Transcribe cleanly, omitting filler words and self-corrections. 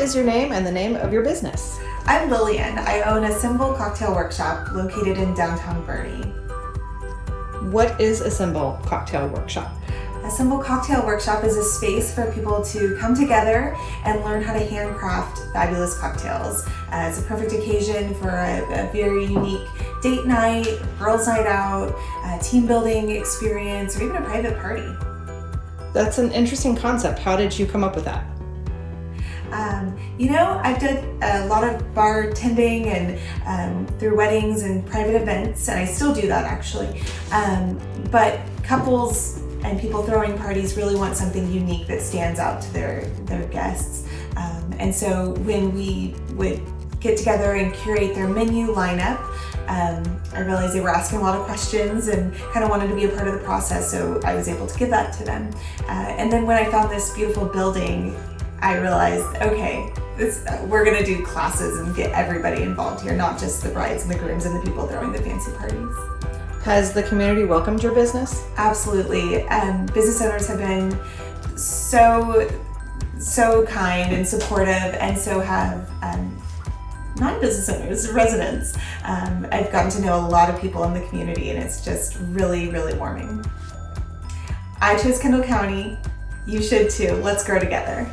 is your name and the name of your business? I'm Lillian. I own a Symbol Cocktail Workshop located in downtown Boerne. What is a Symbol Cocktail Workshop? A Symbol Cocktail Workshop is a space for people to come together and learn how to handcraft fabulous cocktails. It's a perfect occasion for a very unique date night, girls' night out, team building experience, or even a private party. That's an interesting concept. How did you come up with that? I've done a lot of bartending and through weddings and private events, and I still do that actually. But couples and people throwing parties really want something unique that stands out to their guests. And so when we would get together and curate their menu lineup, I realized they were asking a lot of questions and kind of wanted to be a part of the process, so I was able to give that to them. And then when I found this beautiful building, I realized, okay, we're gonna do classes and get everybody involved here, not just the brides and the grooms and the people throwing the fancy parties. Has the community welcomed your business? Absolutely. Business owners have been so kind and supportive, and so have non-business owners, residents. I've gotten to know a lot of people in the community, and it's just really, really warming. I chose Kendall County. You should too. Let's grow together.